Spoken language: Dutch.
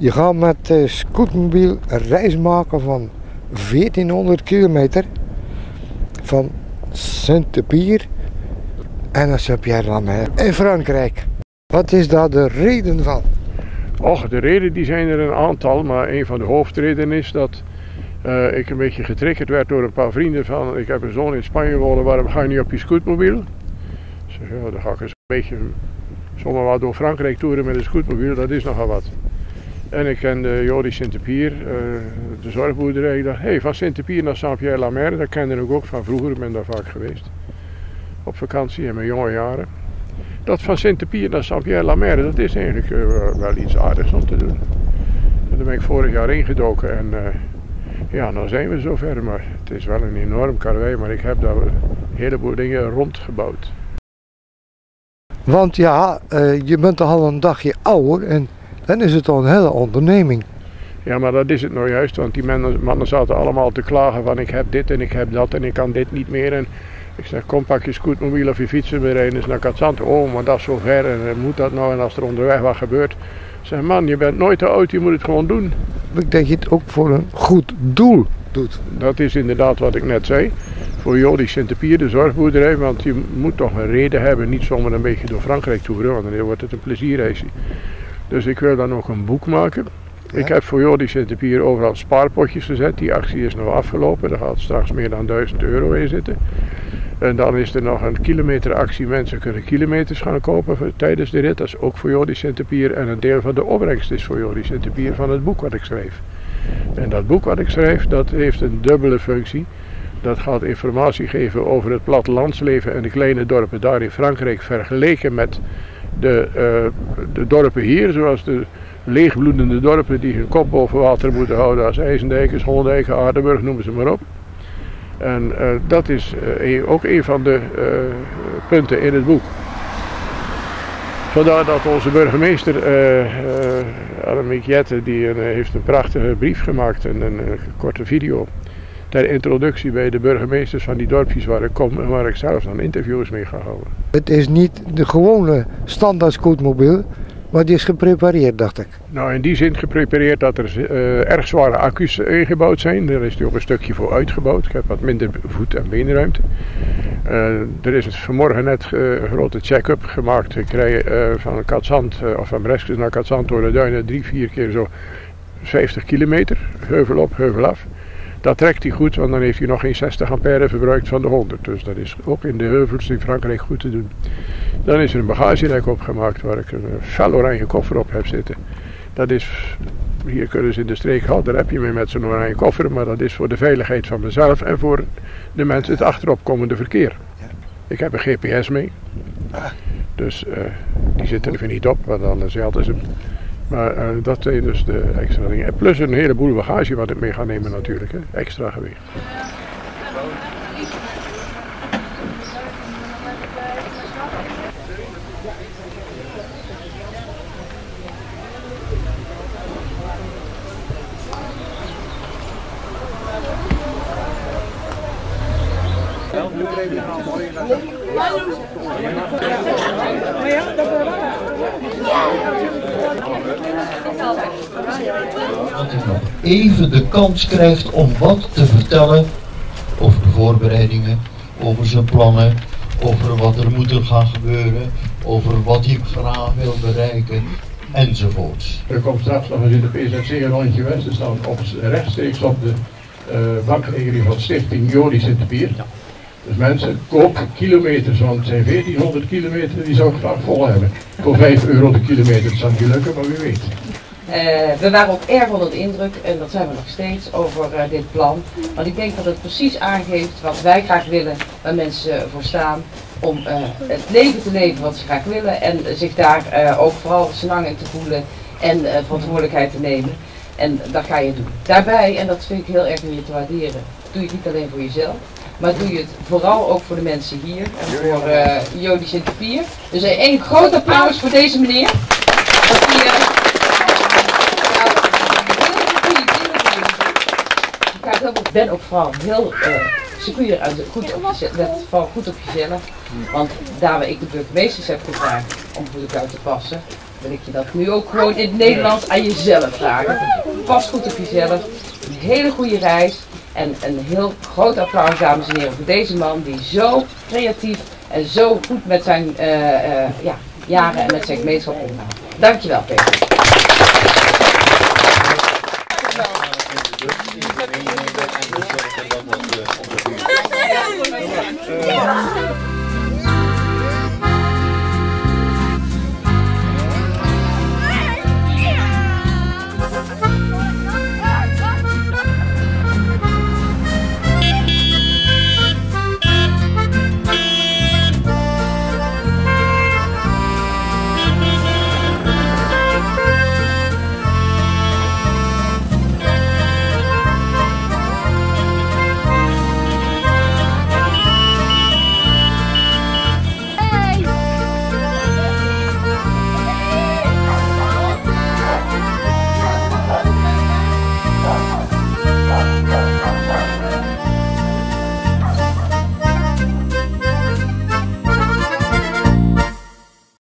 Je gaat met de scootmobiel een reis maken van 1400 kilometer van Saint-Pierre en naar Saint-Pierre-la-Mer in Frankrijk. Wat is daar de reden van? Och, de reden die zijn er een aantal, maar een van de hoofdredenen is dat ik een beetje getriggerd werd door een paar vrienden van: ik heb een zoon in Spanje wonen, waarom ga je niet op je scootmobiel? Ik zeg, ja, dan ga ik eens een beetje zomaar wat door Frankrijk toeren met een scootmobiel, dat is nogal wat. En ik kende Jody Saint-Pierre, de zorgboerderij. Ik dacht, hey, van Saint-Pierre naar Saint-Pierre-la-Mer, dat kende ik ook van vroeger, ik ben daar vaak geweest. Op vakantie in mijn jonge jaren. Dat van Saint-Pierre naar Saint-Pierre-la-Mer, dat is eigenlijk wel iets aardigs om te doen. En daar ben ik vorig jaar ingedoken en ja, nou zijn we zover. Maar het is wel een enorm karwei, maar ik heb daar een heleboel dingen rondgebouwd. Want ja, je bent al een dagje ouder en dan is het al een hele onderneming. Ja, maar dat is het nou juist, want die mannen zaten allemaal te klagen van: ik heb dit en ik heb dat en ik kan dit niet meer. En ik zeg, kom, pak je scootmobiel of je fietsen, we rijden eens naar Katzand. Oh, maar dat is zo ver en moet dat nou? En als er onderweg wat gebeurt. Ik zeg, man, je bent nooit te oud, je moet het gewoon doen. Ik denk dat je het ook voor een goed doel doet. Dat is inderdaad wat ik net zei. Voor Jody Saint-Pierre, de zorgboerderij, want je moet toch een reden hebben. Niet zomaar een beetje door Frankrijk toeren, want dan wordt het een plezierreisje. Dus ik wil dan ook een boek maken. Ja. Ik heb voor Jody Saint-Pierre overal spaarpotjes gezet. Die actie is nou afgelopen. Daar gaat straks meer dan €1000 in zitten. En dan is er nog een kilometeractie. Mensen kunnen kilometers gaan kopen tijdens de rit. Dat is ook voor Jody Saint-Pierre. En een deel van de opbrengst is voor Jody Saint-Pierre van het boek wat ik schreef. En dat boek wat ik schreef, dat heeft een dubbele functie. Dat gaat informatie geven over het plattelandsleven en de kleine dorpen daar in Frankrijk vergeleken met de dorpen hier, zoals de leegbloedende dorpen die hun kop boven water moeten houden als IJsendijk, Holdijk, Aardenburg, noemen ze maar op. En dat is ook een van de punten in het boek. Vandaar dat onze burgemeester, Annemiek Jette, die heeft een prachtige brief gemaakt en een korte video ter introductie bij de burgemeesters van die dorpjes waar ik kom en waar ik zelf dan interviews mee ga houden. Het is niet de gewone standaard scootmobiel, maar die is geprepareerd, dacht ik. Nou, in die zin geprepareerd dat er erg zware accu's ingebouwd zijn. Daar is die ook een stukje voor uitgebouwd. Ik heb wat minder voet- en beenruimte. Er is vanmorgen net een grote check-up gemaakt. Ik rij van Katzand, of van Breskes naar Katzand door de duinen 3-4 keer zo 50 kilometer. Heuvel op, heuvel af. Dat trekt hij goed, want dan heeft hij nog geen 60 ampère verbruikt van de 100. Dus dat is ook in de heuvels in Frankrijk goed te doen. Dan is er een bagagerek opgemaakt waar ik een fel oranje koffer op heb zitten. Dat is, hier kunnen ze in de streek houden, daar heb je mee met zo'n oranje koffer. Maar dat is voor de veiligheid van mezelf en voor de mensen het achteropkomende verkeer. Ik heb een GPS mee. Dus die zit er even niet op, want anders hadden ze hem. Maar dat zijn dus de extra dingen. Plus een heleboel bagage wat ik mee ga nemen natuurlijk. Hè. Extra gewicht. Dat u nog even de kans krijgt om wat te vertellen over de voorbereidingen, over zijn plannen, over wat er moet gaan gebeuren, over wat hij graag wil bereiken, enzovoorts. Er komt straks nog eens in de PZC een rondje West te staan, rechtstreeks op de bankrekening van Stichting Jody Saint-Pierre. Dus mensen, koop kilometers, want het zijn 1400 kilometer, die zou ik graag vol hebben. Voor €5 de kilometer, dat zal niet lukken, maar wie weet. We waren ook erg onder de indruk, en dat zijn we nog steeds, over dit plan. Want ik denk dat het precies aangeeft wat wij graag willen, waar mensen voor staan. Om het leven te leven wat ze graag willen en zich daar ook vooral lang in te voelen en verantwoordelijkheid te nemen. En dat ga je doen. Daarbij, en dat vind ik heel erg om je te waarderen, doe je het niet alleen voor jezelf. Maar doe je het vooral ook voor de mensen hier en voor Jody Saint-Pierre. Dus een groot applaus voor deze meneer. Ik ben ook vooral heel secuur en goed op jezelf. Want daar waar ik de burgemeesters heb gevraagd om goed op jou te passen, wil ik je dat nu ook gewoon in het Nederlands aan jezelf vragen. Pas goed op jezelf. Een hele goede reis. En een heel groot applaus, dames en heren, voor deze man die zo creatief en zo goed met zijn jaren en met zijn gemeenschap omgaat. Dankjewel, Peter.